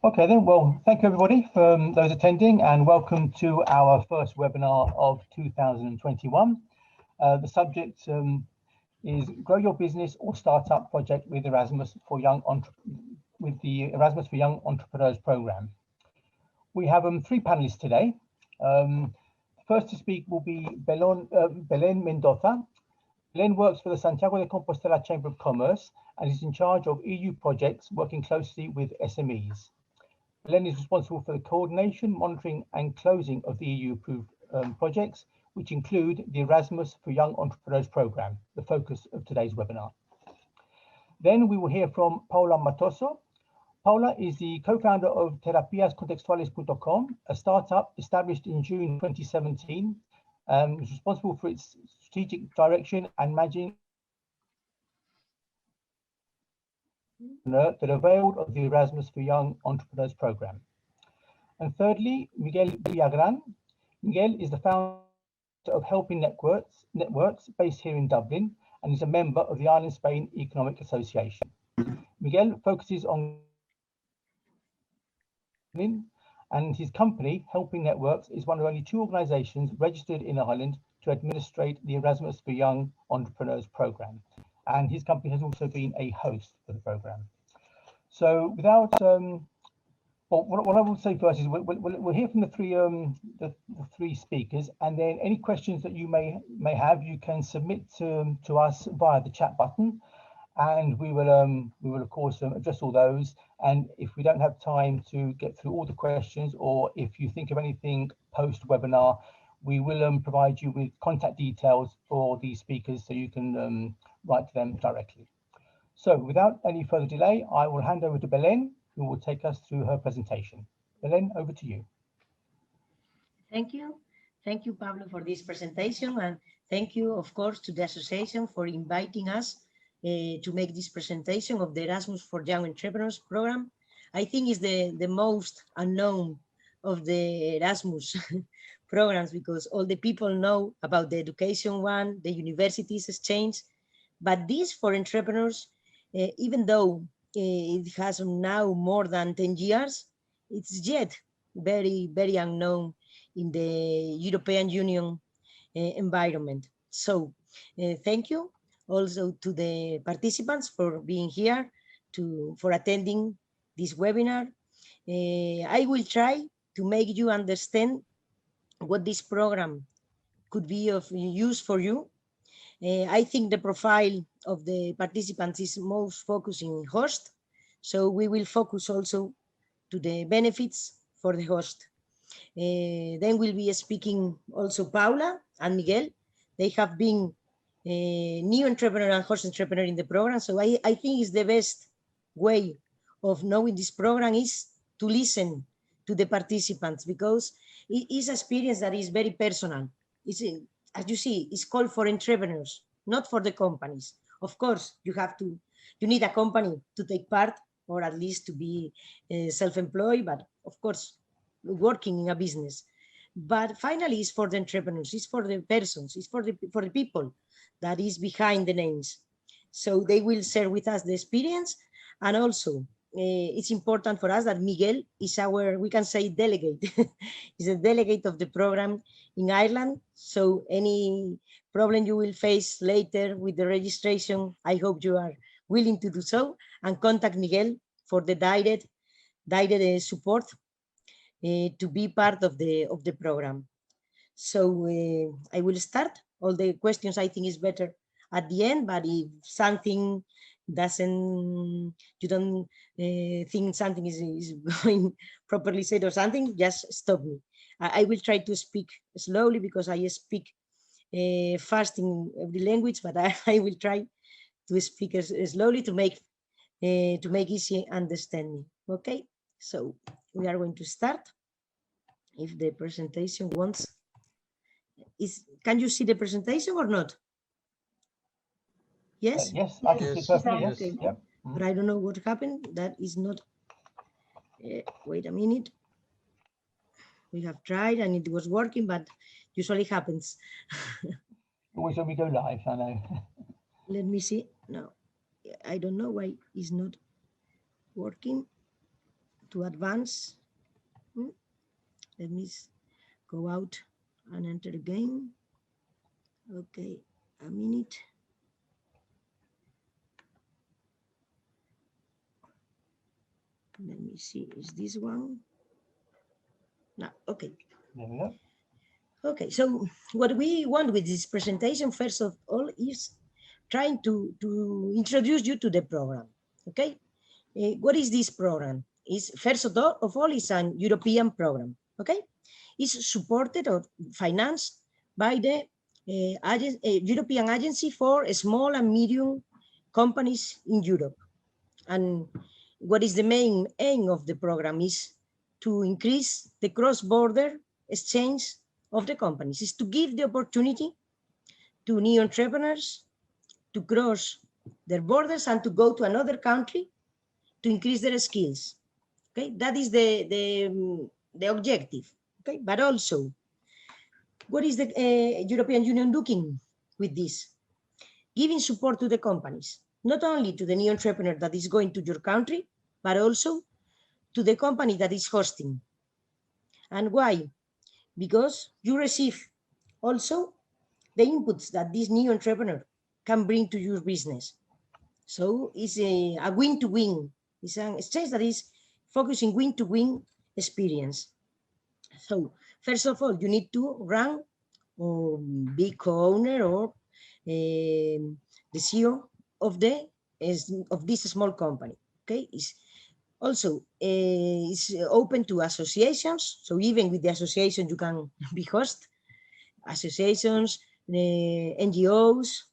Okay then, well, thank you everybody for those attending, and welcome to our first webinar of 2021. The subject is Grow Your Business or Startup Project with Erasmus for Young Erasmus for Young Entrepreneurs program. We have three panelists today. First to speak will be Belén Mendoza. Belén works for the Santiago de Compostela Chamber of Commerce and is in charge of EU projects working closely with SMEs. Belén is responsible for the coordination, monitoring and closing of the EU-approved projects, which include the Erasmus for Young Entrepreneurs program, the focus of today's webinar. Then we will hear from Paula Matoso. Paula is the co-founder of terapiascontextuales.com, a startup established in June 2017, is responsible for its strategic direction and managing that availed of the Erasmus for Young Entrepreneurs program. And thirdly, Miguel Villagran. Miguel is the founder of Helping Networks based here in Dublin and is a member of the Ireland Spain Economic Association. Miguel focuses on and his company, Helping Networks, is one of only two organisations registered in Ireland to administrate the Erasmus for Young Entrepreneurs program. And his company has also been a host for the program. So without, what I will say first is we'll hear from the three speakers, and then any questions that you may have, you can submit to us via the chat button, and we will of course address all those. And if we don't have time to get through all the questions, or if you think of anything post webinar, we will provide you with contact details for these speakers so you can write to them directly. So without any further delay, I will hand over to Belén, who will take us through her presentation. Belén, over to you. Thank you. Thank you, Pablo, for this presentation. And thank you, of course, to the association for inviting us to make this presentation of the Erasmus for Young Entrepreneurs program. I think it's the most unknown of the Erasmus programs, because all the people know about the education one, the universities exchange, but this for entrepreneurs, even though it has now more than 10 years, it's yet very, very unknown in the European Union environment. So thank you also to the participants for being here, for attending this webinar. I will try to make you understand what this program could be of use for you. I think the profile of the participants is most focusing host, so we will focus also to the benefits for the host. Then we'll be speaking also Paula and Miguel. They have been new entrepreneur and host entrepreneur in the program, so I think it's the best way of knowing this program is to listen to the participants, because it is an experience that is very personal. It's, as you see, it's called for entrepreneurs, not for the companies. Of course, you need a company to take part, or at least to be self-employed, but of course, working in a business. But finally, it's for the entrepreneurs, it's for the persons, it's for the people that is behind the names. So they will share with us the experience. And also, it's important for us that Miguel is our, we can say, delegate. He's a delegate of the program in Ireland. So any problem you will face later with the registration, I hope you are willing to do so, and contact Miguel for the direct support to be part of the program. So I will start. All the questions I think is better at the end, but if something doesn't, you don't think something is going properly said or something, just stop me. I will try to speak slowly because I speak fast in every language, but I will try to speak slowly to make easy understanding. Okay, so we are going to start. If the presentation wants, can you see the presentation or not? Yes? Yes, I can see perfectly, yes. Okay. Yep. But I don't know what happened. That is not, wait a minute. We have tried and it was working, but usually happens. Always when we go live, I know. Let me see. No, I don't know why it's not working. to advance. Let me go out and enter again. Okay, a minute. Let me see, is this one? No, okay. There we go. Okay, so what we want with this presentation, first of all, is trying to introduce you to the program, okay? What is this program? Is first of all, it's an European program, okay? It's supported or financed by the European Agency for Small and Medium Companies in Europe. And what is the main aim of the program is to increase the cross-border exchange of the companies, is to give the opportunity to new entrepreneurs to cross their borders and to go to another country to increase their skills. Okay, that is the objective. Okay, but also, what is the European Union looking with this? Giving support to the companies, not only to the new entrepreneur that is going to your country, but also to the company that is hosting. And why? Because you receive also the inputs that this new entrepreneur can bring to your business. So it's a win-to-win. It's an exchange that is focusing win-to-win experience. So first of all, you need to run or be co-owner or the CEO of this small company. Okay, it's also it's open to associations. So even with the association, you can be host associations, NGOs,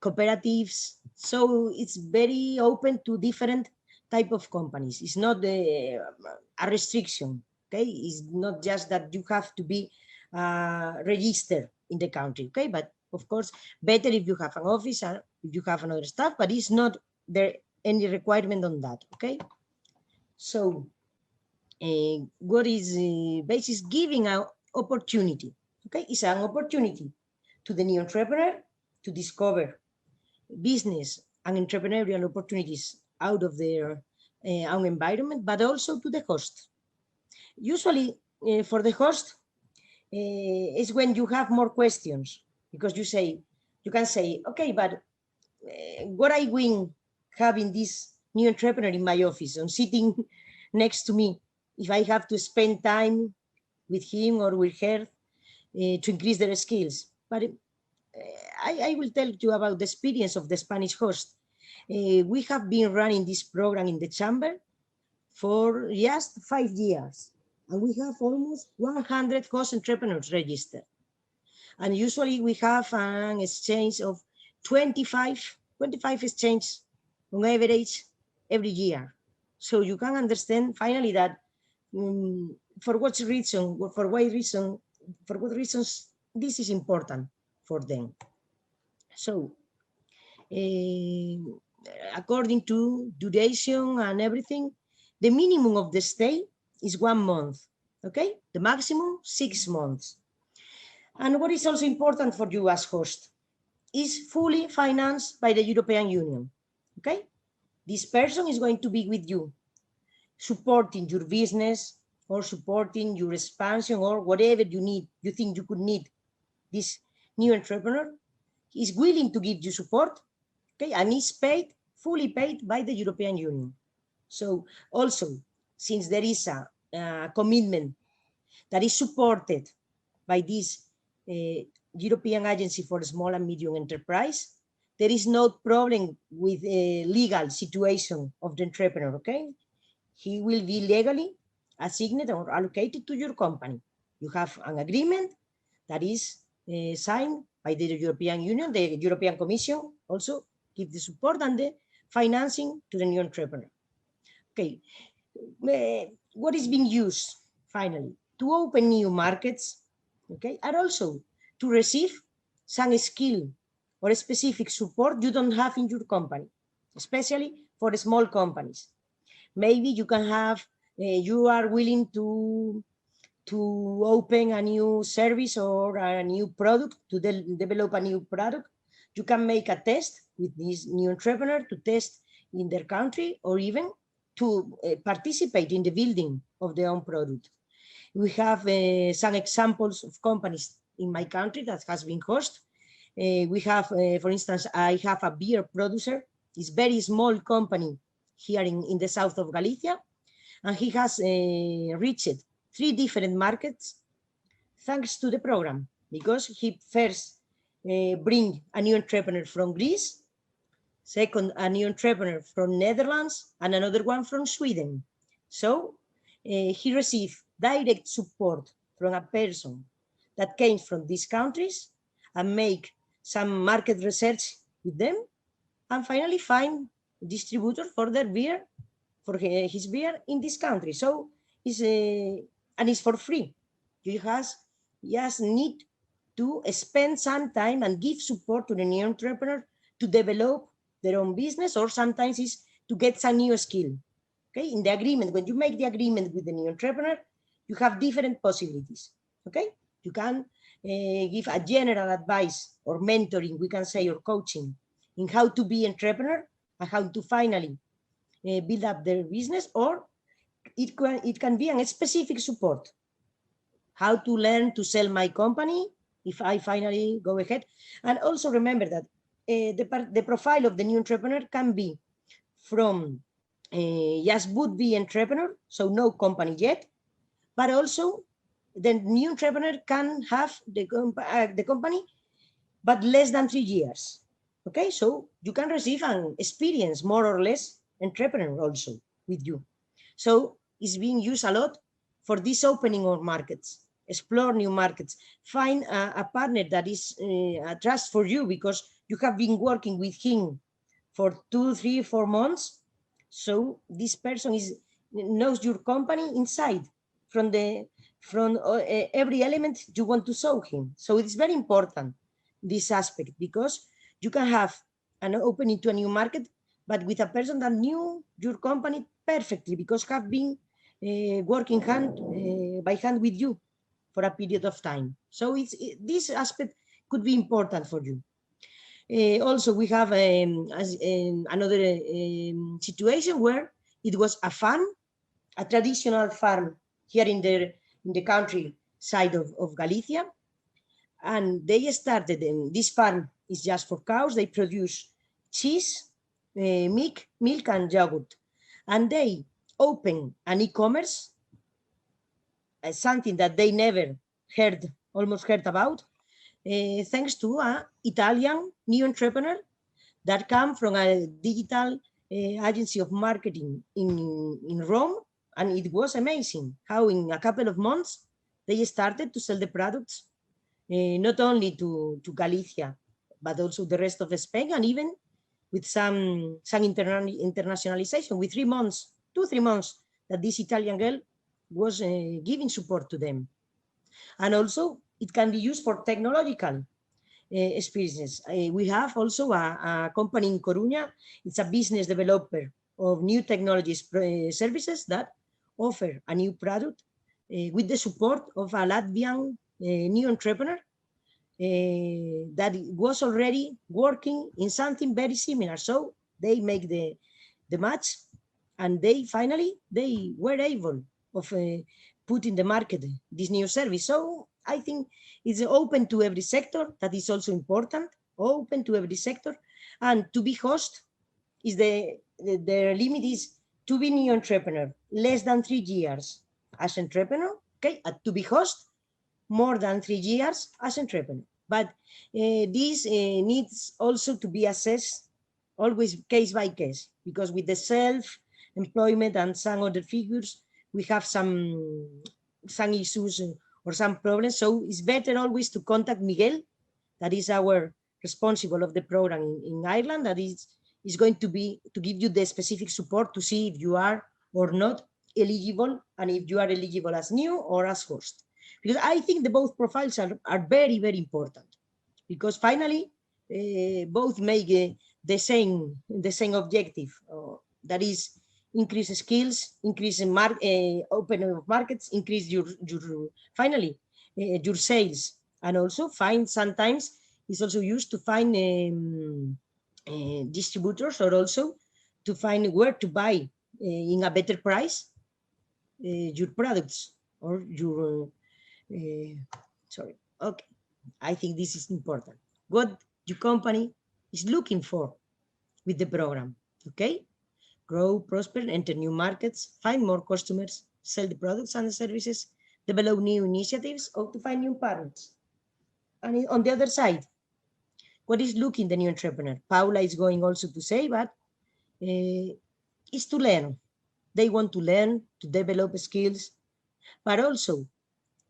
cooperatives. So it's very open to different type of companies. It's not a restriction. Okay, it's not just that you have to be registered in the country. Okay, but of course, better if you have an office or if you have another staff, but it's not there any requirement on that. Okay, so what is basis giving an opportunity. Okay, it's an opportunity to the new entrepreneur to discover business and entrepreneurial opportunities out of their own environment, but also to the host. Usually for the host is when you have more questions, because you can say, okay, but what I win having this new entrepreneur in my office and sitting next to me, if I have to spend time with him or with her to increase their skills. But I will tell you about the experience of the Spanish host. We have been running this program in the chamber for just 5 years, and we have almost 100 host entrepreneurs registered. And usually we have an exchange of 25 exchanges on average every year. So you can understand finally that for what reasons this is important for them. So according to duration and everything, the minimum of the stay is 1 month, okay? The maximum 6 months. And what is also important for you as host is fully financed by the European Union, okay? This person is going to be with you, supporting your business or supporting your expansion or whatever you need, you think you could need. This new entrepreneur is willing to give you support, okay, and is paid, fully paid by the European Union. So also, since there is a commitment that is supported by this European Agency for Small and Medium Enterprise, there is no problem with a legal situation of the entrepreneur, okay? He will be legally assigned or allocated to your company. You have an agreement that is signed by the European Union. The European Commission also gives the support and the financing to the new entrepreneur. Okay, what is being used finally? To open new markets, okay, and also to receive some skill or specific support you don't have in your company, especially for small companies. Maybe you can have, you are willing to open a new service or a new product, to develop a new product. You can make a test with this new entrepreneur to test in their country, or even to participate in the building of their own product. We have some examples of companies in my country that has been host. We have, for instance, I have a beer producer. It's very small company here in the south of Galicia, and he has reached 3 different markets thanks to the program, because he first bring a new entrepreneur from Greece, second, a new entrepreneur from Netherlands, and another one from Sweden. So he received direct support from a person that came from these countries and make some market research with them, and finally find distributor for their beer, for his beer in this country. So it's and it's for free. You just need to spend some time and give support to the new entrepreneur to develop their own business, or sometimes is to get some new skill. Okay, in the agreement, when you make the agreement with the new entrepreneur, you have different possibilities. Okay, you can give a general advice or mentoring, we can say, or coaching in how to be entrepreneur and how to finally build up their business, or it can be a specific support, how to learn to sell my company if I finally go ahead. And also remember that the profile of the new entrepreneur can be from just would-be entrepreneur, so no company yet, but also the new entrepreneur can have the company, but less than 3 years. Okay, so you can receive an experience, more or less, entrepreneur also with you. So it's being used a lot for this opening of markets, explore new markets, find a partner that is a trust for you, because you have been working with him for 2, 3, 4 months. So this person knows your company inside from every element you want to show him. So it's very important, this aspect, because you can have an opening to a new market, but with a person that knew your company perfectly, because have been working hand by hand with you for a period of time. So this aspect could be important for you. Also, we have another situation where it was a farm, a traditional farm here in the country side of Galicia, and they started. This farm is just for cows. They produce cheese, milk, and yogurt, and they open an e-commerce, something that they never almost heard about, thanks to an Italian new entrepreneur that come from a digital agency of marketing in Rome. And it was amazing how in a couple of months they started to sell the products, not only to Galicia, but also the rest of Spain, and even with some internationalization with 3 months, 2-3 months that this Italian girl was giving support to them. And also it can be used for technological experiences. We have also a company in Coruña. It's a business developer of new technologies services that offer a new product with the support of a Latvian new entrepreneur that was already working in something very similar. So they make the match, and they were able of put in the market this new service. So I think it's open to every sector. That is also important, open to every sector. And to be host is the limit is to be new entrepreneur, less than 3 years as entrepreneur, okay? To be host, more than 3 years as entrepreneur. But this needs also to be assessed always case by case, because with the self-employment and some other figures, we have some issues or some problems. So it's better always to contact Miguel, that is our responsible of the program in Ireland, that is going to give you the specific support to see if you are or not eligible, and if you are eligible as new or as host. Because I think the both profiles are very, very important, because finally both make the same objective, that is increase skills, increase opening of markets, increase your finally your sales, and also find sometimes it's also used to find distributors, or also to find where to buy in a better price your products or your, sorry, okay. I think this is important. What your company is looking for with the program, okay? Grow, prosper, enter new markets, find more customers, sell the products and the services, develop new initiatives, or to find new partners. And on the other side, what is looking the new entrepreneur? Paula is going also to say, but is to learn. They want to learn, to develop skills, but also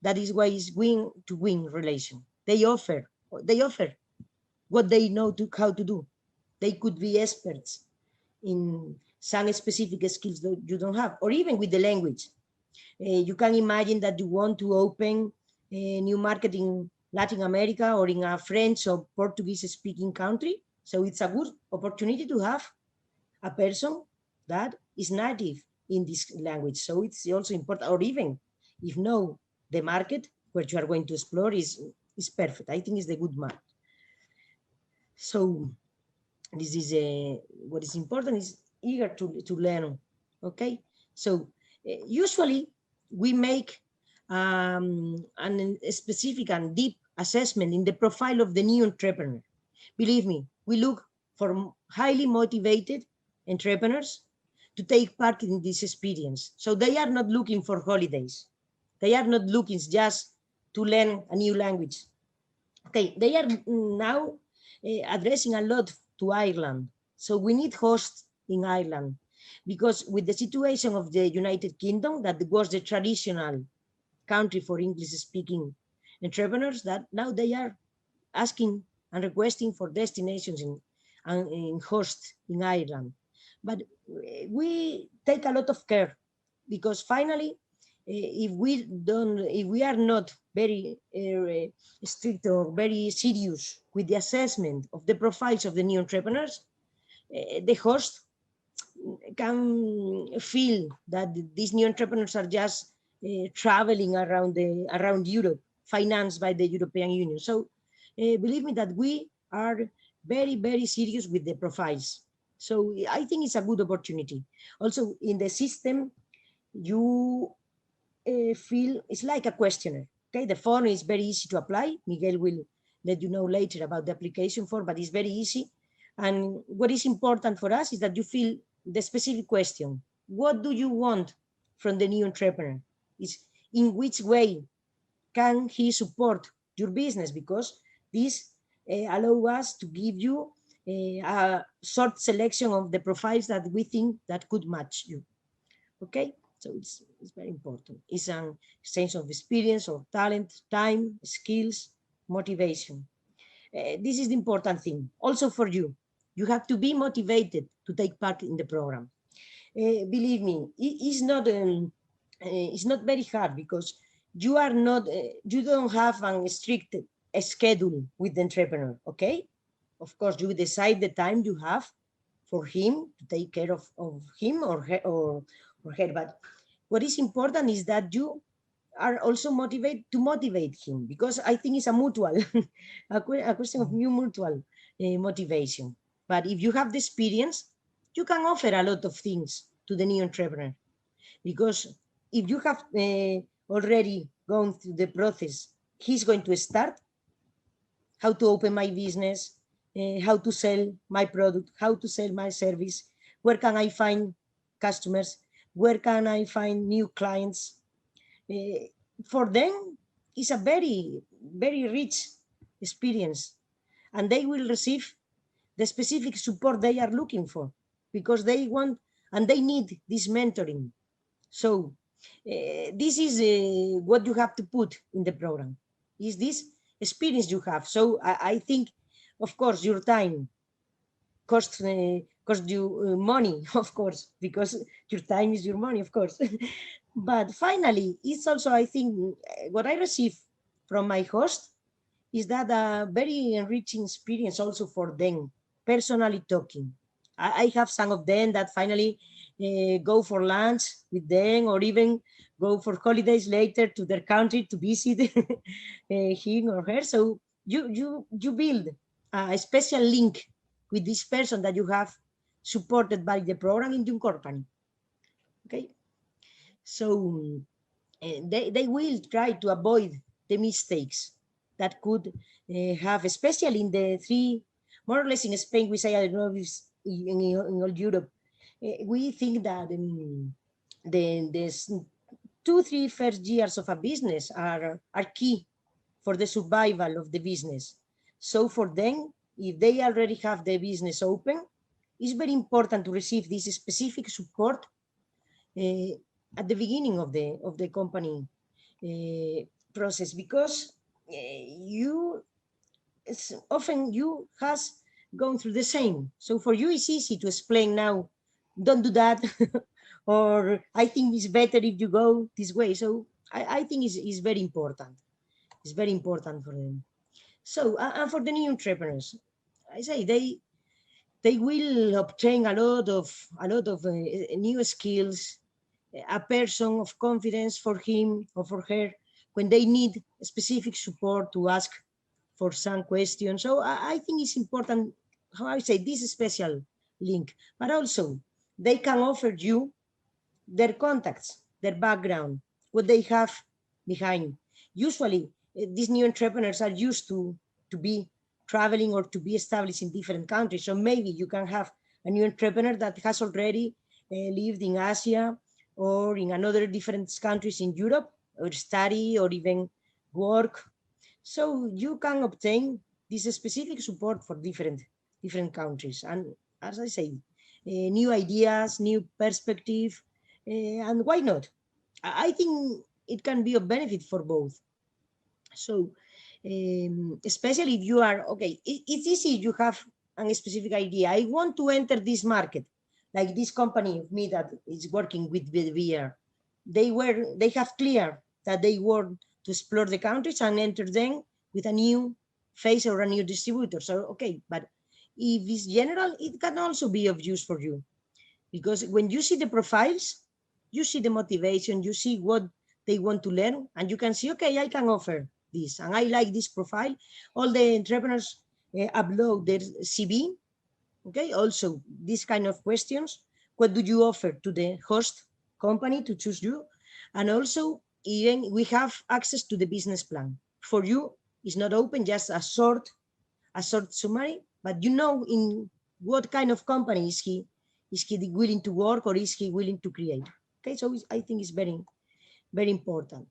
that is why it's win-to-win relation. They offer what they know to how to do. They could be experts in some specific skills that you don't have, or even with the language. You can imagine that you want to open a new market in Latin America or in a French or Portuguese speaking country. So it's a good opportunity to have a person that is native in this language. So it's also important, or even if no, the market where you are going to explore is perfect. I think it's the good market. So this is what is important is eager to learn. Okay, so usually we make a specific and deep assessment in the profile of the new entrepreneur. Believe me, we look for highly motivated entrepreneurs to take part in this experience. So they are not looking for holidays. They are not looking just to learn a new language. Okay, they are now addressing a lot to Ireland. So we need hosts in Ireland because with the situation of the United Kingdom, that was the traditional country for English speaking entrepreneurs, that now they are asking and requesting for destinations in host in Ireland. But we take a lot of care because finally, if we are not very strict or very serious with the assessment of the profiles of the new entrepreneurs, the host can feel that these new entrepreneurs are just traveling around Europe, financed by the European Union. So believe me that we are very, very serious with the profiles. So I think it's a good opportunity. Also in the system, you feel it's like a questionnaire. Okay, the form is very easy to apply. Miguel will let you know later about the application form, but it's very easy. And what is important for us is that you fill the specific question. What do you want from the new entrepreneur? Is in which way can he support your business? Because this allow us to give you a short selection of the profiles that we think that could match you. Okay, so it's very important. It's an exchange of experience or talent, time, skills, motivation. This is the important thing. Also for you, you have to be motivated to take part in the program. Believe me, it's not very hard because you are not, you don't have a strict schedule with the entrepreneur, okay? Of course, you decide the time you have for him to take care of him or her, or her. But what is important is that you are also motivated to motivate him, because I think it's a mutual, a question of mutual motivation. But if you have the experience, you can offer a lot of things to the new entrepreneur, because if you have already gone through the process, he's going to start how to open my business, how to sell my product, how to sell my service, where can I find customers, where can I find new clients. For them, it's a very, very rich experience, and they will receive the specific support they are looking for, because they want and they need this mentoring. So this is what you have to put in the program, is this experience you have. So I think, of course, your time cost you money, of course, because your time is your money, of course. But finally, it's also, I think, what I receive from my host is that a very enriching experience also for them, personally talking. I have some of them that finally go for lunch with them, or even go for holidays later to their country to visit him or her. So you build a special link with this person that you have supported by the program in your company. Okay, so they will try to avoid the mistakes that could have, especially in the three, more or less in Spain, we say, I don't know if it's in all Europe, we think that the 2-3 first years of a business are key for the survival of the business. So for them, if they already have the business open, it's very important to receive this specific support uh, at the beginning of the company process, because you often you has gone through the same. So for you, it's easy to explain now, don't do that, or I think it's better if you go this way. So I think it's very important. It's very important for them. So and for the new entrepreneurs, I say they will obtain a lot of new skills, a person of confidence for him or for her when they need specific support to ask for some questions. So I think it's important, how I say, this special link, but also they can offer you their contacts, their background, what they have behind. Usually, these new entrepreneurs are used to be traveling or to be established in different countries. So maybe you can have a new entrepreneur that has already lived in Asia or in another different countries in Europe, or study or even work. So you can obtain this specific support for different countries. And as I say, new ideas, new perspective, and why not? I think it can be of benefit for both. So especially if you are, okay, it's easy, you have a specific idea. I want to enter this market, like this company of me that is working with VR. They have clear that they want to explore the countries and enter them with a new face or a new distributor. So, okay, but if it's general, it can also be of use for you, because when you see the profiles, you see the motivation, you see what they want to learn, and you can see, okay, I can offer this, and I like this profile. All the entrepreneurs upload their CV. Okay, also these kind of questions. What do you offer to the host company to choose you? And also, even we have access to the business plan. For you, it's not open, just a short summary, but you know in what kind of company is he willing to work, or is he willing to create. Okay, so I think it's very, very important.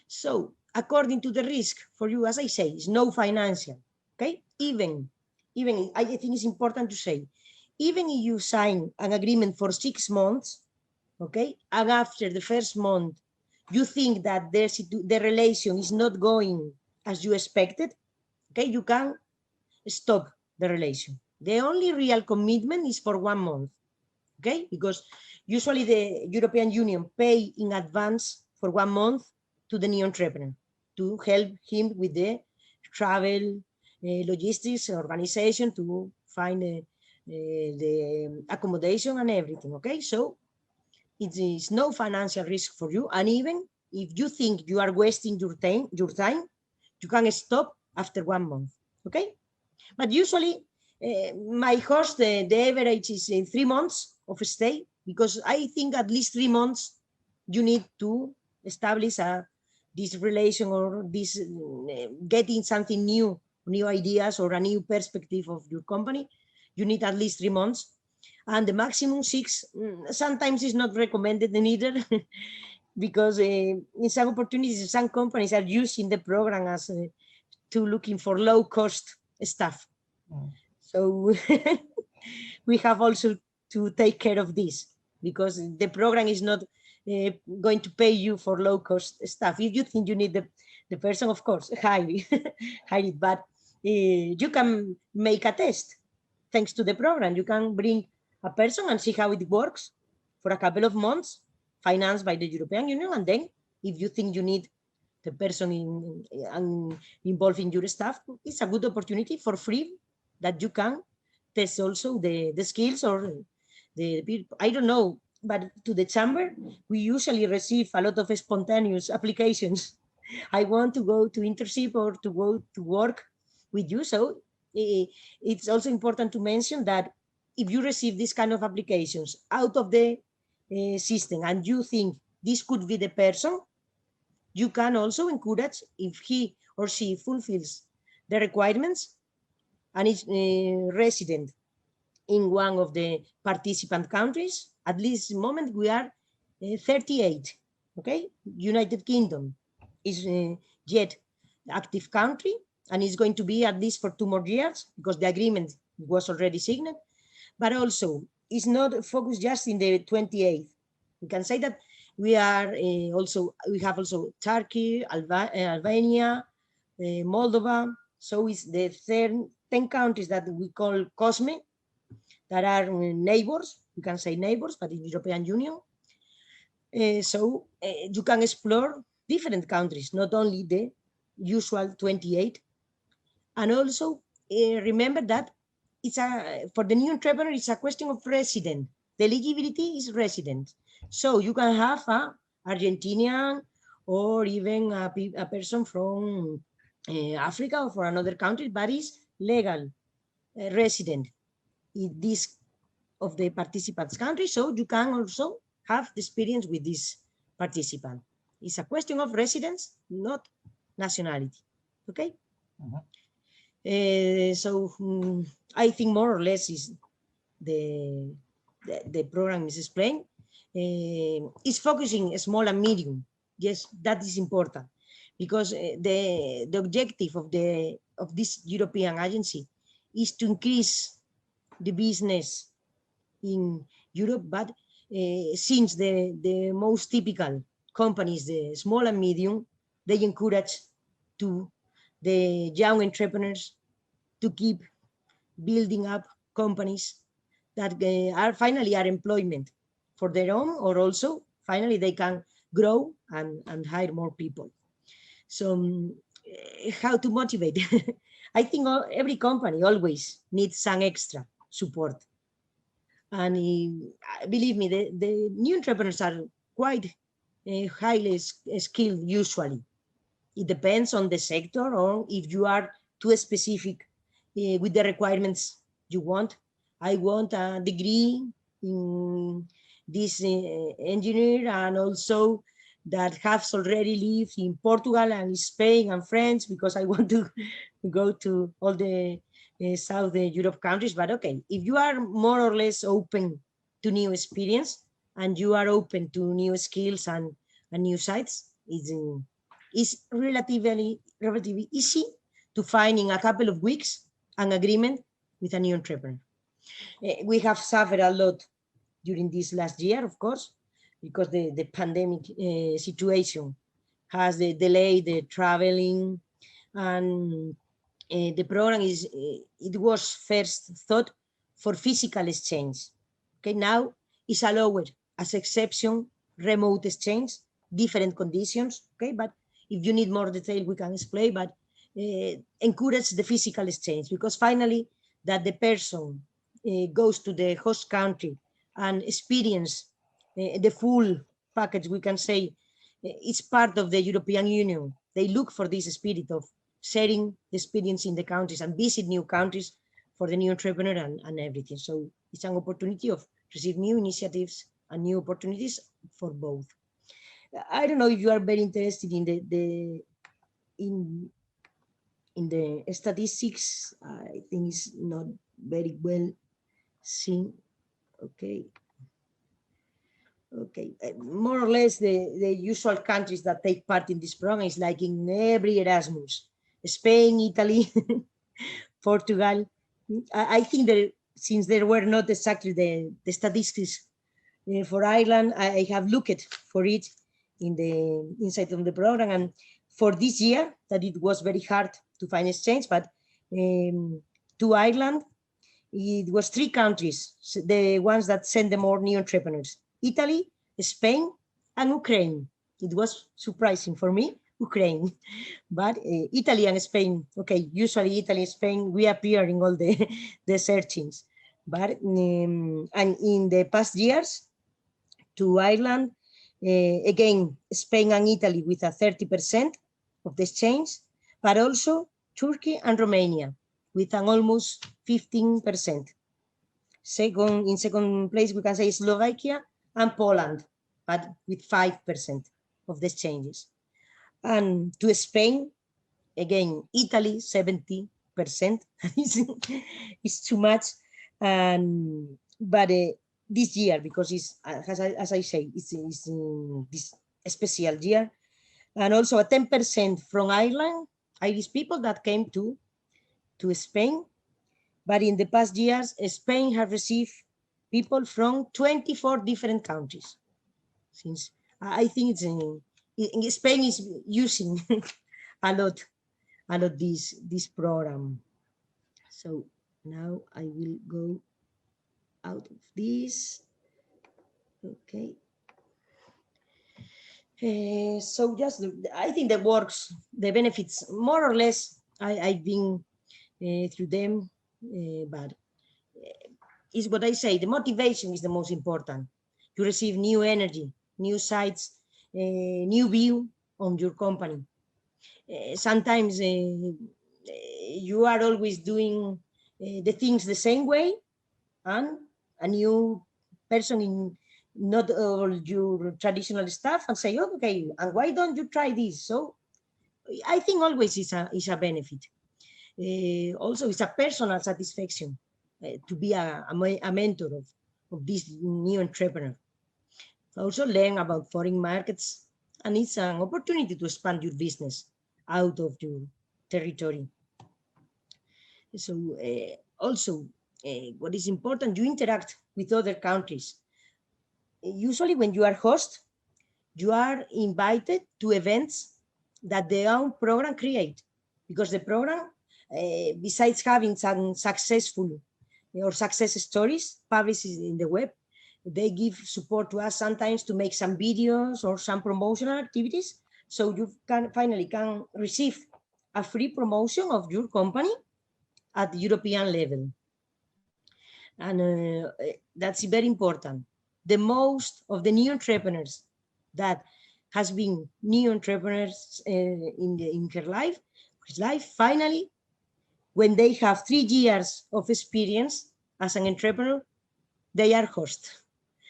So according to the risk for you, as I say, is no financial. Okay, even I think it's important to say, even if you sign an agreement for 6 months, okay, and after the first month you think that the relation is not going as you expected, okay, you can stop the relation. The only real commitment is for 1 month, okay? Because usually the European Union pay in advance for 1 month to the new entrepreneur to help him with the travel, logistics, organization, to find the accommodation and everything, okay? So it is no financial risk for you. And even if you think you are wasting your time, you can stop after 1 month, okay? But usually, my host, the average is 3 months of stay, because I think at least 3 months you need to establish this relation, or this getting something new ideas, or a new perspective of your company. You need at least 3 months, and the maximum 6 sometimes is not recommended neither, because in some opportunities, some companies are using the program as to looking for low cost staff. So we have also to take care of this, because the program is not going to pay you for low cost staff. If you think you need the person, of course, hire it, but you can make a test thanks to the program. You can bring a person and see how it works for a couple of months, financed by the European Union, and then if you think you need the person involved in your staff, it's a good opportunity for free, that you can test also the skills, or I don't know, but to the chamber, we usually receive a lot of spontaneous applications. I want to go to internship or to go to work with you. So it's also important to mention that if you receive this kind of applications out of the system and you think this could be the person, you can also encourage, if he or she fulfills the requirements and is resident in one of the participant countries. At this moment we are 38. Okay, United Kingdom is yet active country and is going to be at least for 2 more years because the agreement was already signed. But also it's not focused just in the 28th. We can say that we are we have also Turkey, Albania, Moldova. So it's the 10 countries that we call COSME, that are neighbors. You can say neighbors, but in European Union. So you can explore different countries, not only the usual 28. And also remember that it's for the new entrepreneur, it's a question of resident. The eligibility is resident. So you can have a Argentinian or even a person from Africa or for another country, but is legal resident in this of the participants country. So you can also have the experience with this participant. It's a question of residence, not nationality. Okay. I think more or less is the program is explained. It's focusing small and medium. Yes, that is important because the objective of this European agency is to increase the business in Europe, but since the most typical companies, the small and medium, they encourage to the young entrepreneurs to keep building up companies that are finally employment for their own, or also finally they can grow and hire more people. So how to motivate? I think every company always needs some extra support. And believe me, the new entrepreneurs are quite highly skilled usually. It depends on the sector, or if you are too specific with the requirements you want. I want a degree in this engineer, and also that has already lived in Portugal and Spain and France, because I want to go to all the South Europe countries. But okay, if you are more or less open to new experience and you are open to new skills and new sites, it's relatively easy to find in a couple of weeks an agreement with a new entrepreneur. We have suffered a lot during this last year, of course, because the pandemic situation has delayed the traveling, and the program it was first thought for physical exchange. Okay, now it's allowed as exception remote exchange, different conditions. Okay, but if you need more detail, we can explain. But encourage the physical exchange, because finally that the person goes to the host country and experience the full package. We can say it's part of the European Union. They look for this spirit of sharing the experience in the countries and visit new countries for the new entrepreneur and everything. So it's an opportunity of receive new initiatives and new opportunities for both. I don't know if you are very interested in the statistics. I think it's not very well seen. Okay. Okay, more or less the usual countries that take part in this program is like in every Erasmus: Spain, Italy, Portugal. I think that since there were not exactly the statistics for Ireland, I have looked for it in the inside of the program, and for this year that it was very hard to find exchange, but to Ireland, it was 3 countries, the ones that send the more new entrepreneurs: Italy, Spain, and Ukraine. It was surprising for me, Ukraine, but Italy and Spain. Okay, usually Italy and Spain, we appear in all the searchings, but and in the past years, to Ireland, again, Spain and Italy with a 30% of the exchange, but also Turkey and Romania with an almost 15%. In second place, we can say Slovakia and Poland, but with 5% of the exchanges. And to Spain, again, Italy, 70%. It's too much. But this year, because it's, as I say, it's this special year, and also a 10% from Ireland, Irish people that came to Spain. But in the past years, Spain has received people from 24 different countries. Since I think it's in Spain is using a lot this program. So now I will go out of this. Okay. So just I think the works, the benefits, more or less, I've been through them, but is what I say, the motivation is the most important. You receive new energy, new sights, new view on your company. Sometimes you are always doing the things the same way, and a new person in not all your traditional stuff and say, oh, okay, and why don't you try this? So I think always is a benefit. Also, it's a personal satisfaction to be a mentor of this new entrepreneur. Also learn about foreign markets, and it's an opportunity to expand your business out of your territory. So also, what is important, you interact with other countries. Usually when you are host, you are invited to events that the own program create, because the program, besides having some successful or success stories published in the web, they give support to us sometimes to make some videos or some promotional activities. So you can finally receive a free promotion of your company at the European level. And that's very important. The most of the new entrepreneurs that has been new entrepreneurs in her life, finally, when they have 3 years of experience as an entrepreneur, they are host.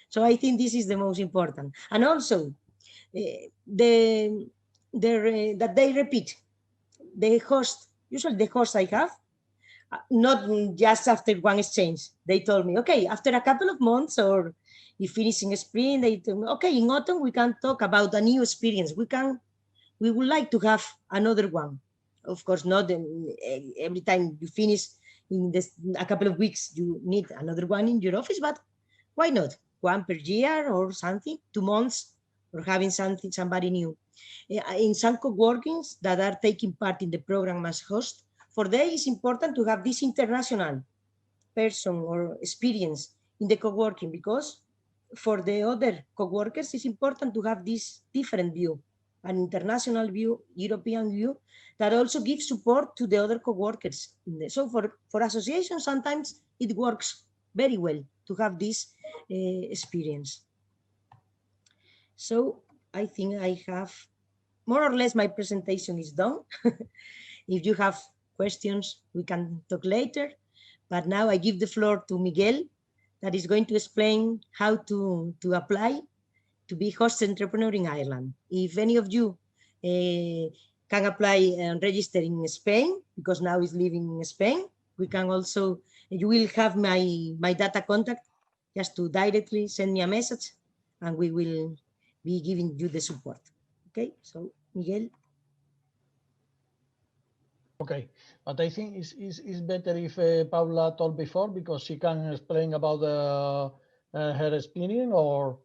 So I think this is the most important. And also, that they repeat. The host, usually the host I have, not just after one exchange. They told me, okay, after a couple of months or if finishing spring, they told me, okay, in autumn we can talk about a new experience. We would like to have another one. Of course, not every time you finish in a couple of weeks, you need another one in your office, but why not? One per year or something, 2 months, or having somebody new. In some co-workings that are taking part in the program as host, for them it's important to have this international person or experience in the co-working, because for the other co-workers it's important to have this different view, an international view, European view, that also gives support to the other co-workers. So for associations, sometimes it works very well to have this experience. So I think I have more or less my presentation is done. If you have questions, we can talk later. But now I give the floor to Miguel, that is going to explain how to apply to be host entrepreneur in Ireland. If any of you can apply and register in Spain, because now he's living in Spain, we can also, you will have my data contact, just to directly send me a message and we will be giving you the support. Okay, so Miguel. Okay, but I think it's better if Paula told before, because she can explain about her experience, or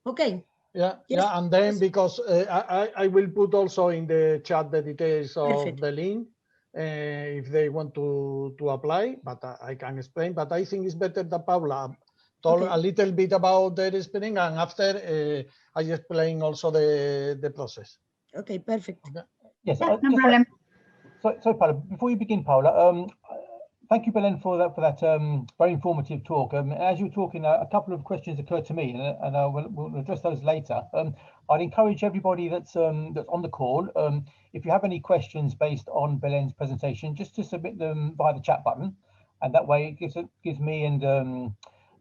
okay. Yeah, Yes. yeah, and then because I will put also in the chat the details of Perfect. the link if they want to apply, but I can explain. But I think it's better that Paula told a little bit about their experience, and after I explain also the process. Okay, perfect. Okay. Yes, no problem. So Paula, before you begin, Paula, thank you, Belen, for that very informative talk. As you were talking, a couple of questions occurred to me, and we'll address those later. I'd encourage everybody that's on the call, if you have any questions based on Belen's presentation, just to submit them via the chat button, and that way it gives me and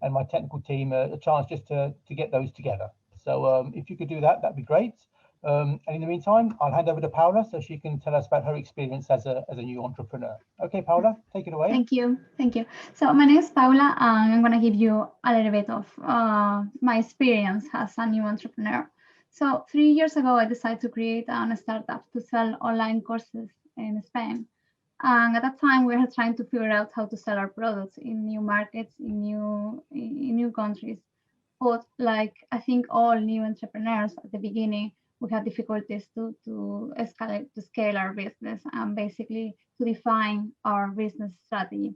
and my technical team a chance just to get those together. So if you could do that, that'd be great. And in the meantime, I'll hand over to Paula so she can tell us about her experience as a new entrepreneur. Okay, Paula, take it away. Thank you. Thank you. So my name is Paula, and I'm going to give you a little bit of my experience as a new entrepreneur. So 3 years ago, I decided to create a startup to sell online courses in Spain. And at that time, we were trying to figure out how to sell our products in new markets, in new countries. But like I think all new entrepreneurs at the beginning, we had difficulties to scale our business and basically to define our business strategy.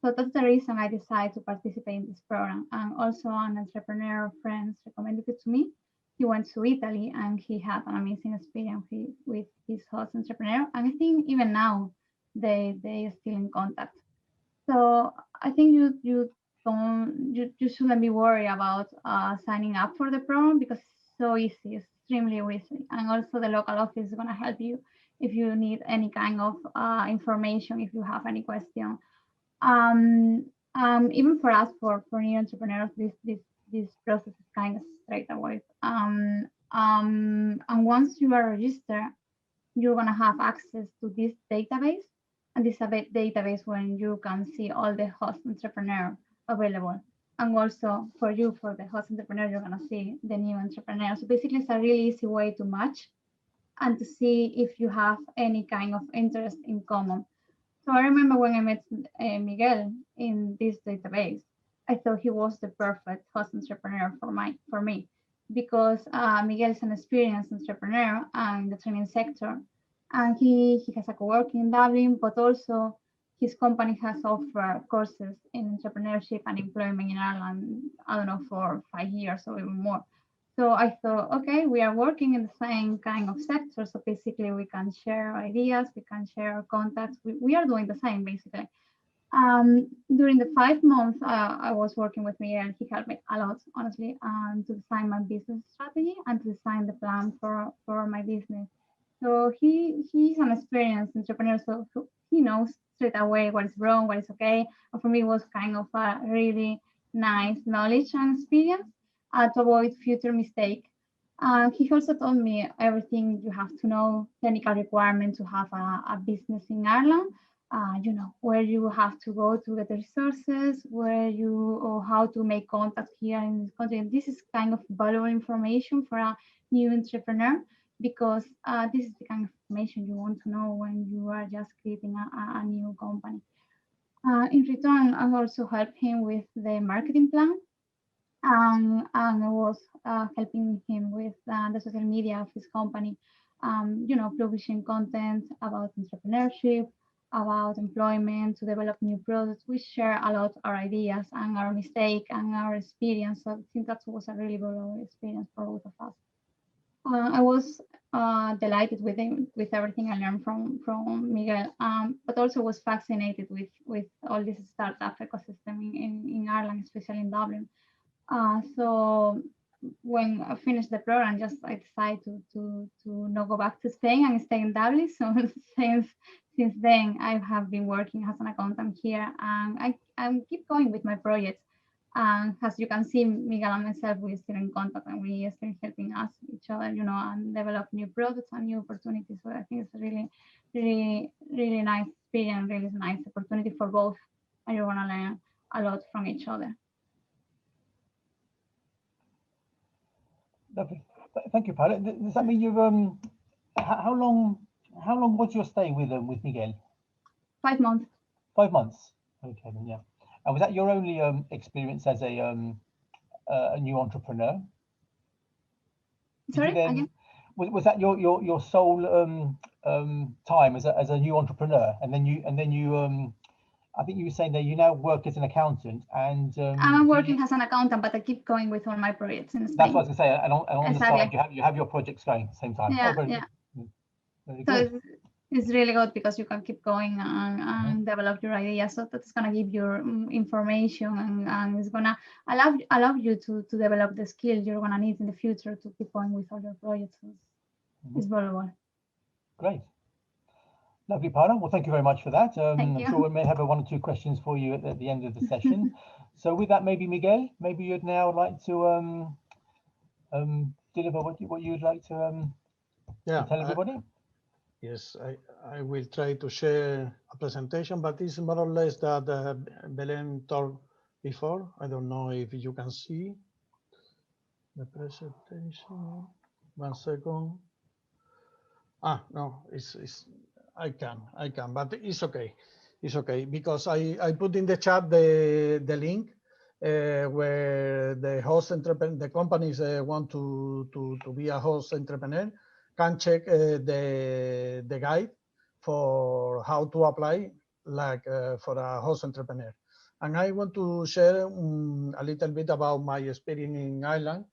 So that's the reason I decided to participate in this program. And also an entrepreneur friend recommended it to me. He went to Italy and he had an amazing experience with his host entrepreneur. And I think even now they are still in contact. So I think you shouldn't be worried about signing up for the program because it's so easy, it's extremely easy. And also the local office is going to help you if you need any kind of information, if you have any question. Even for us, for new entrepreneurs, this process is kind of straightforward. And once you are registered, you're going to have access to this database. And this database when you can see all the host entrepreneur available. And also for you, for the host entrepreneur, you're going to see the new entrepreneur. So basically, it's a really easy way to match and to see if you have any kind of interest in common. So I remember when I met Miguel in this database, I thought he was the perfect host entrepreneur for me because Miguel is an experienced entrepreneur in the training sector. And he has a co-working in Dublin, but also his company has offered courses in entrepreneurship and employment in Ireland, I don't know, for 5 years or even more. So I thought, okay, we are working in the same kind of sector. So basically we can share ideas, we can share contacts. We are doing the same basically. During the 5 months I was working with Miguel, he helped me a lot, honestly, to design my business strategy and to design the plan for my business. So he's an experienced entrepreneur, so he knows straight away what is wrong, what is okay. And for me, it was kind of a really nice knowledge and experience to avoid future mistake. He also told me everything you have to know, technical requirement to have a business in Ireland. You know, where you have to go to get the resources, or how to make contact here in this country. And this is kind of valuable information for a new entrepreneur, because this is the kind of information you want to know when you are just creating a new company. In return, I also helped him with the marketing plan, and I was helping him with the social media of his company, you know, publishing content about entrepreneurship, about employment, to develop new products. We share a lot our ideas and our mistake and our experience. So I think that was a really valuable experience for both of us. I was delighted with everything I learned from Miguel, but also was fascinated with all this startup ecosystem in Ireland, especially in Dublin. So when I finished the program, I decided to not go back to Spain and stay in Dublin. So since then, I have been working as an accountant here, and I keep going with my projects. As you can see, Miguel and myself, we're still in contact and we are still helping each other, you know, and develop new products and new opportunities. So I think it's a really, really, really nice experience, really nice opportunity for both. And you're going to learn a lot from each other. Lovely. Thank you, Paula. Does that mean you've how long was your stay with Miguel? 5 months. 5 months. Okay, then, yeah. And was that your only experience as a new entrepreneur? Sorry, again? Was that your sole time as a new entrepreneur? And then you I think you were saying that you now work as an accountant, and I'm working as an accountant, but I keep going with all my projects in Spain. That's what I was going to say. And on Exactly. the side, you have your projects going at the same time. Yeah, very yeah. good. Very So good. it's really good because you can keep going and develop your ideas. So that's gonna give you information and it's gonna allow you to develop the skills you're gonna need in the future to keep going with all your projects. It's valuable. Great. Lovely, Paula. Well, thank you very much for that. Thank I'm you. sure we may have one or two questions for you at the end of the session. So with that, maybe Miguel, maybe you'd now like to deliver what you'd like to tell everybody. Yes, I will try to share a presentation, but it's more or less that Belén talked before. I don't know if you can see the presentation. 1 second. No, I can, but it's okay. It's okay because I put in the chat the link where the host entrepreneur, the companies want to be a host entrepreneur can check the guide for how to apply like for a host entrepreneur. And I want to share a little bit about my experience in Ireland.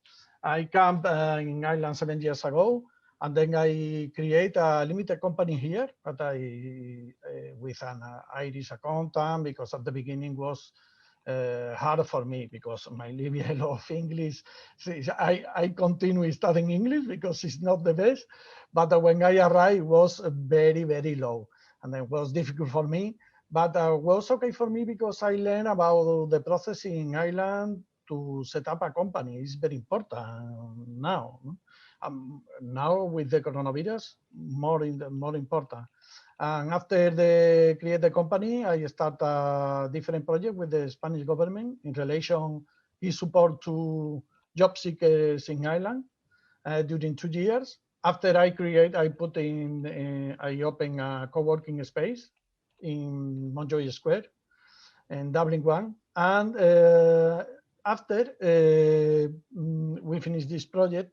I came in Ireland 7 years ago. And then I create a limited company here, but with an Irish accountant, because at the beginning was hard for me because my level of English, I continue studying English because it's not the best, but when I arrived it was very, very low. And it was difficult for me, but was okay for me because I learned about the process in Ireland to set up a company. It's very important now. Now with the coronavirus, more important. And after they create the company, I start a different project with the Spanish government in relation his support to job seekers in Ireland during 2 years. After I open a co-working space in Montjoy Square in Dublin 1. And after we finish this project,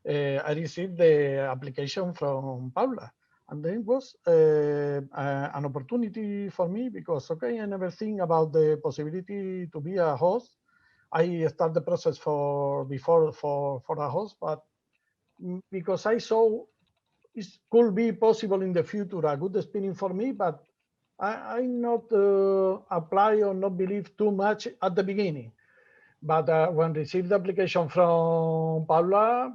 I received the application from Paula, and then it was an opportunity for me because, okay, I never think about the possibility to be a host. I start the process for a host, but because I saw it could be possible in the future, a good experience for me, but I not apply or not believe too much at the beginning. But when received the application from Paula,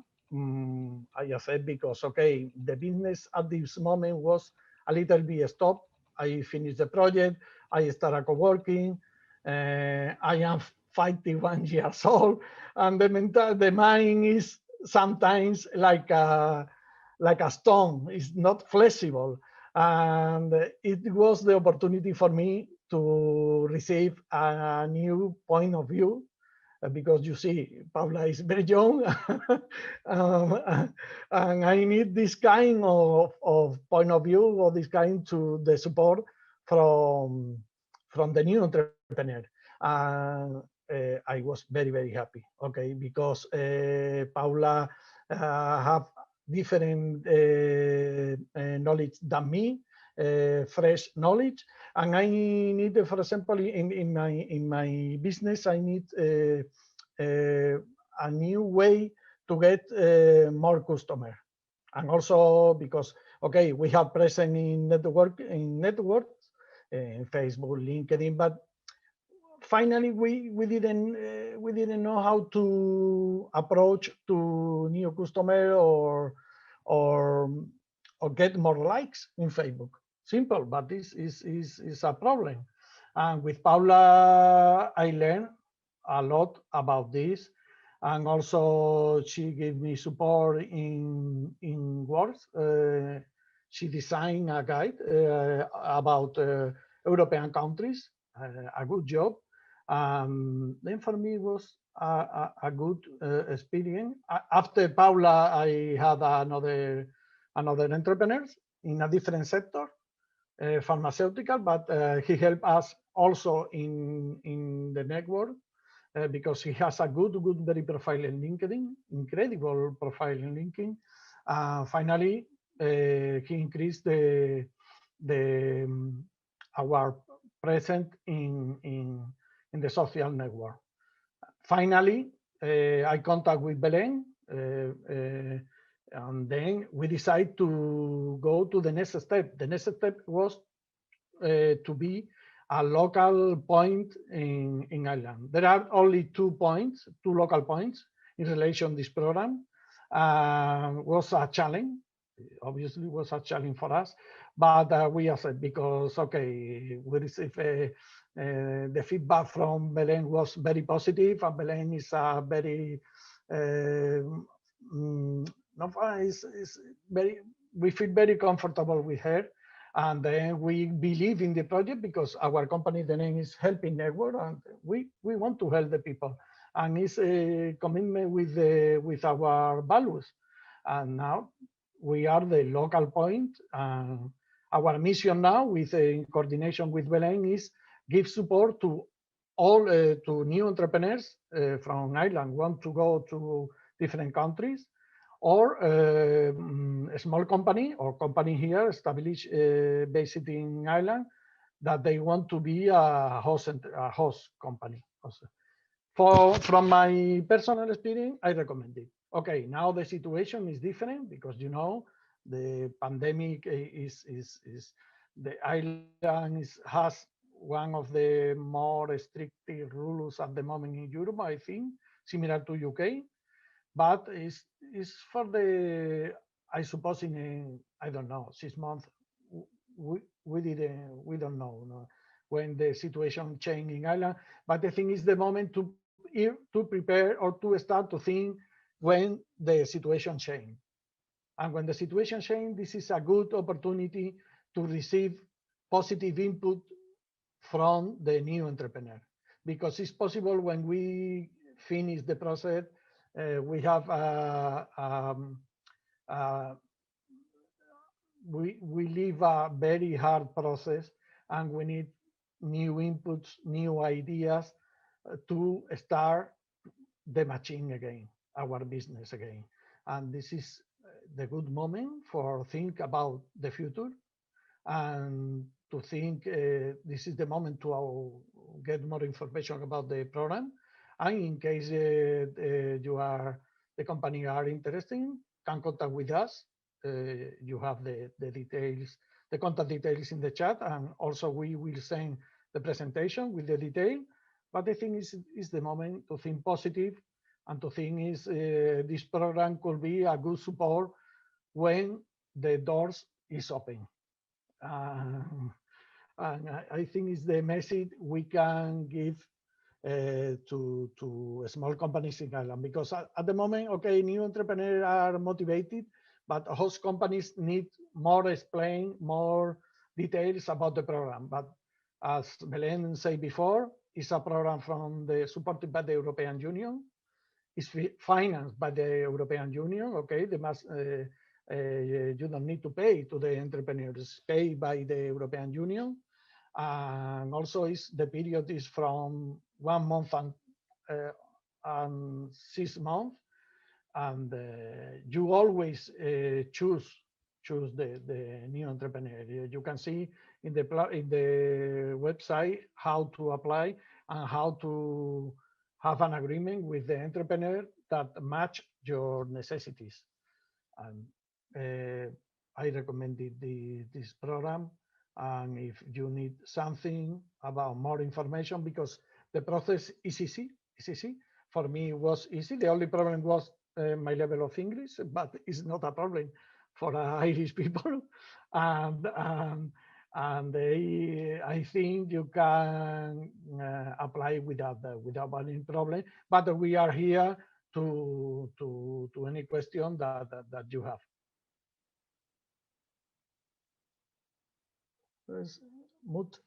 I accept because, okay, the business at this moment was a little bit stopped. I finished the project. I started co-working. I am 51 years old, and the mind is sometimes like a stone. It's not flexible, and it was the opportunity for me to receive a new point of view. Because you see, Paula is very young, and I need this kind of point of view or this kind to the support from the new entrepreneur. I was very, very happy, okay, because Paula have different knowledge than me, fresh knowledge, and I need, for example, in my business, I need a new way to get more customer, and also because, okay, we have presence in networks, in Facebook, LinkedIn, but finally we didn't know how to approach to new customer or get more likes in Facebook. Simple, but this is a problem. And with Paula, I learned a lot about this, and also she gave me support in words. She designed a guide about European countries, a good job. Then for me it was a good experience. After Paula, I had another entrepreneurs in a different sector, pharmaceutical, but he helped us also in the network because he has a good very profile in LinkedIn, incredible profile in LinkedIn. Finally, he increased our presence in the social network. Finally, I contact with Belén, and then we decide to go to the next step. The next step was to be a local point in Ireland. There are only 2 local points in relation to this program. Was a challenge Obviously, was a challenge for us, but we accept because okay, we received the feedback from Belén was very positive, and Belén is a very is very. We feel very comfortable with her, and then we believe in the project because our company, the name is Helping Network, and we want to help the people, and it's a commitment with our values, and now we are the local point. Our mission now, with in coordination with Belén, is give support to all to new entrepreneurs from Ireland want to go to different countries, or a small company or company here established based in Ireland that they want to be a host company. From my personal experience, I recommend it. Okay, now the situation is different because the pandemic is the island has one of the more strict rules at the moment in Europe, I think, similar to UK, but it's for the, I suppose in I don't know, 6 months, we don't know, no, when the situation change in Ireland, but I think it's the moment to prepare or to start to think when the situation change. And when the situation change, this is a good opportunity to receive positive input from the new entrepreneur, because it's possible when we finish the process, we have we live a very hard process, and we need new inputs, new ideas to start the machine again, our business again. And this is the good moment for think about the future, and to think this is the moment to get more information about the program. And in case the company are interested, can contact with us. You have the details, the contact details in the chat, and also we will send the presentation with the detail. But I think is the moment to think positive, and to think is this program could be a good support when the doors is open. And I think it's the message we can give to small companies in Ireland, because at the moment, okay, new entrepreneurs are motivated, but host companies need more explain, more details about the program. But as Belén said before, it's a program supported by the European Union. It's financed by the European Union. Okay, you don't need to pay to the entrepreneurs, paid by the European Union. And also the period is from 1 month and 6 months. And you always choose the new entrepreneur. You can see in the website how to apply and how to have an agreement with the entrepreneur that match your necessities. And I recommended this program. And if you need something about more information, because the process is easy, For me, it was easy. The only problem was my level of English, but it's not a problem for Irish people. And I think you can apply without any problem. But we are here to any question that you have. Mute.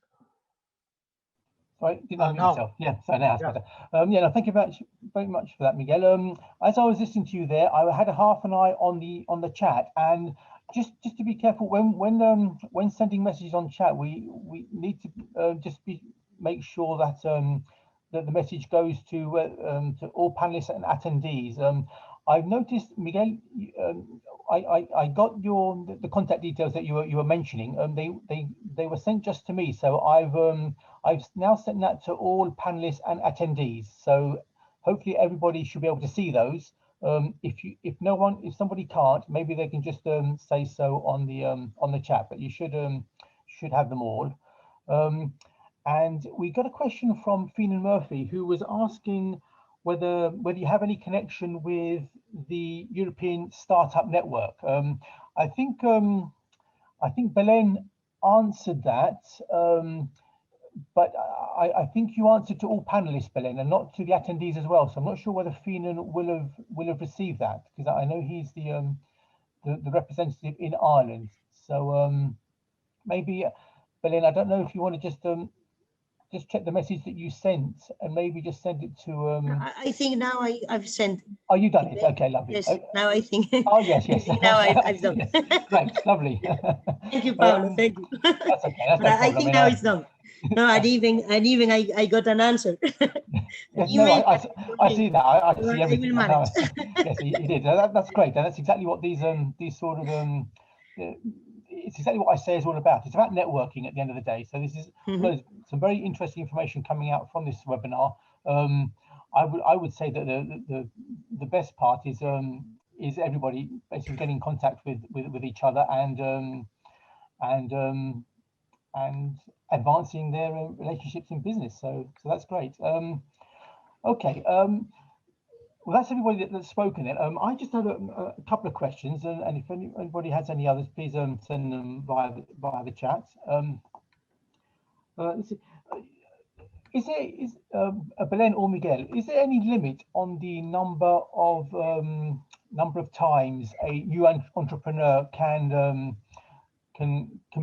Sorry, didn't unmute myself. Yeah, so now it's better. No, thank you very much for that, Miguel. As I was listening to you there, I had a half an eye on the chat, and just to be careful when sending messages on chat, we need to make sure that that the message goes to all panelists and attendees. I've noticed, Miguel, I got the contact details that you were mentioning. They were sent just to me, so I've now sent that to all panelists and attendees. So hopefully everybody should be able to see those. If somebody can't, maybe they can just say so on the chat. But you should have them all. And we got a question from Finan Murphy, who was asking whether you have any connection with the European Startup Network. I think Belen answered that, but I think you answered to all panelists, Belen, and not to the attendees as well. So I'm not sure whether Finan will have received that, because I know he's the representative in Ireland. So maybe Belen, I don't know if you want to just check the message that you sent and maybe just send it to. I think now I've sent. Oh, you done it? Okay, lovely. Yes, now I think. Oh, yes, yes. Now I've done. Yes, great, lovely. Thank you, Pablo. Thank you. That's okay. That's no But I problem. think now it's done. No, and even I got an answer. Yes, You no, may- I see that. I Well, see I everything. will manage. Yes, he did. That's great. And that's exactly what these sort of it's exactly what I say is all about. It's about networking at the end of the day. So this is Mhm. some very interesting information coming out from this webinar. I would say that the best part is everybody basically getting in contact with each other and advancing their relationships in business. So that's great. Okay. Well, that's everybody that's spoken then. I just had a couple of questions, and if anybody has any others, please send them via the chat. Let's see. Is Belen or Miguel, is there any limit on the number of times a new entrepreneur can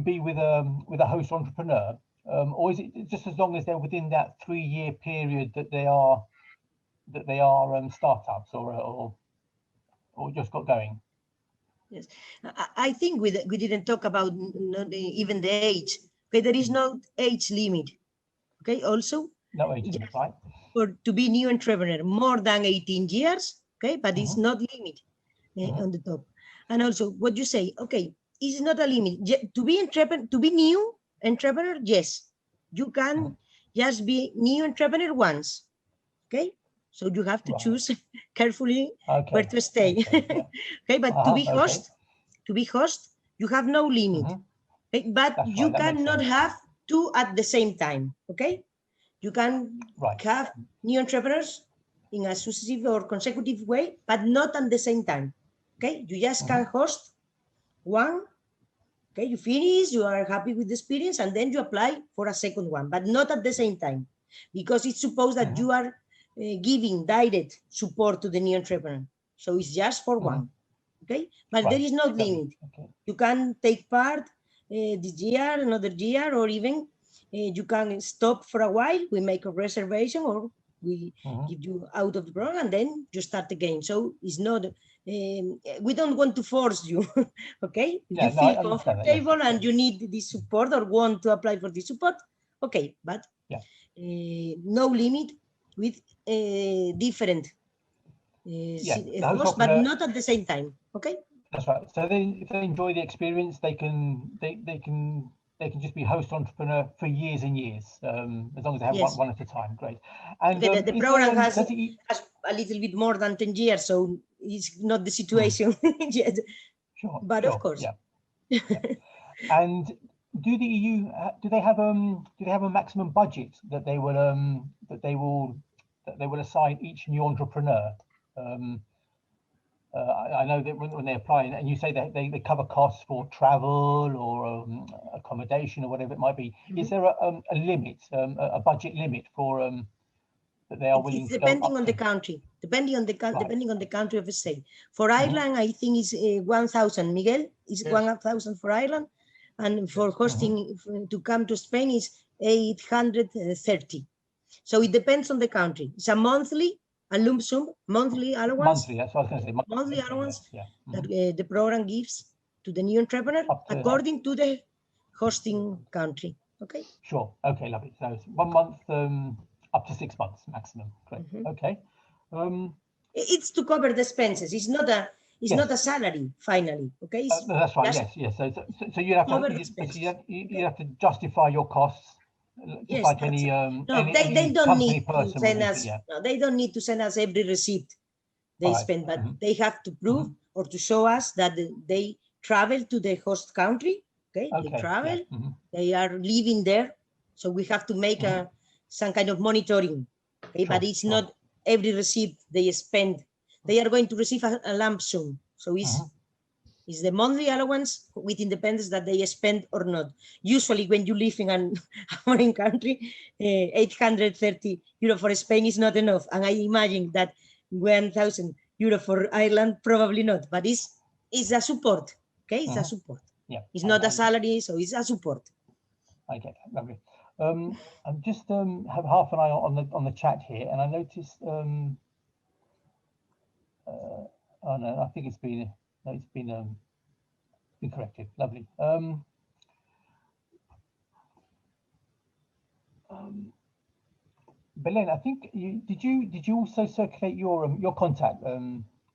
be with a host entrepreneur, or is it just as long as they're within that 3-year period that they are startups or just got going? Yes, I think we didn't talk about even the age. Okay, there is no age limit. Okay, also No age limit, right? to be new entrepreneur more than 18 years. Okay, but it's not limit on the top. And also what you say, okay, it's not a limit. To be new entrepreneur, yes, you can just be new entrepreneur once. Okay, so you have to choose carefully where to stay. Okay, yeah. Okay, but to be host, you have no limit. Okay? But That's you right, that makes cannot sense. have two at the same time. Okay, you can have new entrepreneurs in a successive or consecutive way, but not at the same time. Okay, you just can host one. Okay, you finish, you are happy with the experience, and then you apply for a second one, but not at the same time, because it's supposed that you are giving direct support to the new entrepreneur. So it's just for one. Okay, but there is no limit. You can take part this year, another year, or even you can stop for a while. We make a reservation, or we give you out of the program, and then you start again. So it's not. We don't want to force you. Okay, if you feel comfortable and you need this support or want to apply for this support, okay, but no limit with different hosts, but not at the same time. Okay. That's right. So if they enjoy the experience, they can just be host entrepreneur for years and years, as long as they have one at a time. Great. And the program has a little bit more than 10 years, so it's not the situation yet. Sure. But of course. Yeah. And do the EU do they have a maximum budget that they will assign each new entrepreneur? I know that when they apply, and you say that they cover costs for travel or accommodation or whatever it might be. Is there a limit, a budget limit for that they are willing to go up to? Depending on the country, depending on the country of the state. For Ireland, I think it's 1,000. Miguel, is 1,000 for Ireland, and for hosting to come to Spain is 830. So it depends on the country. It's a monthly. A lump sum, monthly allowance. Monthly, that's what I was going to say. Monthly allowance that the program gives to the new entrepreneur according to the hosting country. Okay. Sure. Okay, lovely. So it's 1 month, up to 6 months maximum. Great. Okay. It's to cover the expenses. It's not a salary. Finally, okay. That's right. Yes. So you have to justify your costs. Yes, like any they don't need to send us. No, they don't need to send us every receipt they spend, but they have to prove or to show us that they travel to the host country. Okay, they travel, they are living there, so we have to make some kind of monitoring. Okay, but it's not every receipt they spend. They are going to receive a lump sum, so it's It's the monthly allowance with independence that they spend or not. Usually when you live in a foreign country, 830 euro for Spain is not enough. And I imagine that 1,000 euro for Ireland, probably not, but it's a support, okay? It's a support. Yeah. It's not a salary, so it's a support. I get that, lovely. I'm just have half an eye on the chat here, and I noticed. Oh no, I think it's been corrected. Lovely. Belen, I think did you also circulate your contact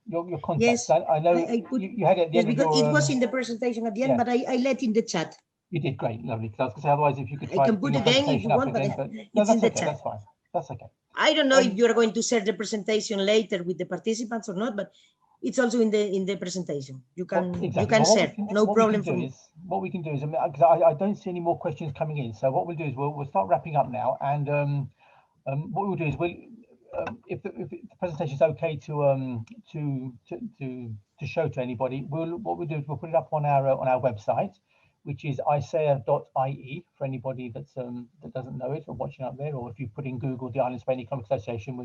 your contact? Yes, I know I put, you had it at the yes, end of because your, it was in the presentation at the end, yeah. but I let in the chat. You did great, lovely. Because I was going to say, otherwise, if you could I try can to put bring your again if you presentation up want, but again, but no, it's that's in the okay. chat. That's fine. That's okay. I don't know if you're going to share the presentation later with the participants or not, but it's also in the presentation. You can exactly. you can Well, share, no problem for me. What we can do is, because I don't see any more questions coming in. So what we'll do is we'll start wrapping up now, and what we'll do is if the presentation is okay to show to anybody, what we'll do is we'll put it up on our website, which is isea.ie for anybody that's that doesn't know it or watching up there, or if you put in Google the Ireland Spain Economic Association,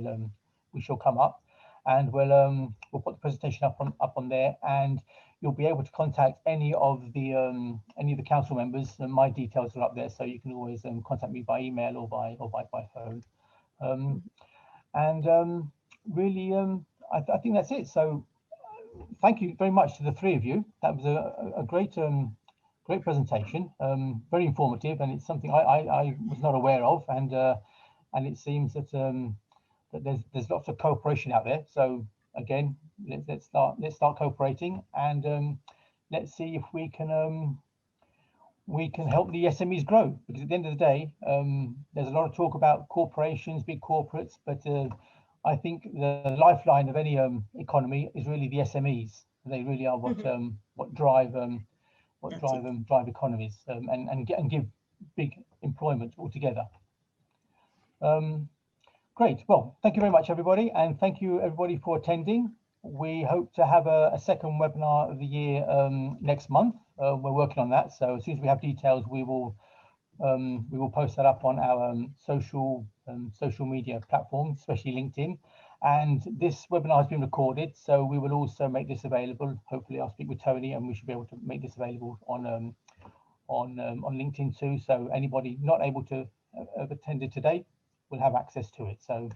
we shall come up, and we'll put the presentation up on there, and you'll be able to contact any of the council members, and my details are up there, so you can always contact me by email or by phone. Really, I think that's it. So thank you very much to the three of you. That was a great great presentation, very informative, and it's something I was not aware of, and it seems that that there's lots of cooperation out there. So again, let's start cooperating, and let's see if we can help the SMEs grow, because at the end of the day, there's a lot of talk about corporations, big corporates, but I think the lifeline of any economy is really the SMEs. They really are what drive economies, and give big employment altogether. Great. Well, thank you very much, everybody, and thank you everybody for attending. We hope to have a second webinar of the year next month. We're working on that, so as soon as we have details, we will post that up on our social media platforms, especially LinkedIn. And this webinar has been recorded, so we will also make this available. Hopefully, I'll speak with Tony, and we should be able to make this available on LinkedIn too. So anybody not able to have attended today will have access to it. So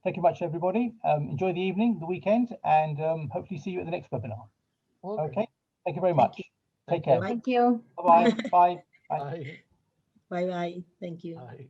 thank you much, everybody. Enjoy the evening, the weekend, and hopefully see you at the next webinar. Okay. Thank you very much. Take care. Thank you. Bye-bye. Bye. Bye. Bye-bye. Thank you. Bye.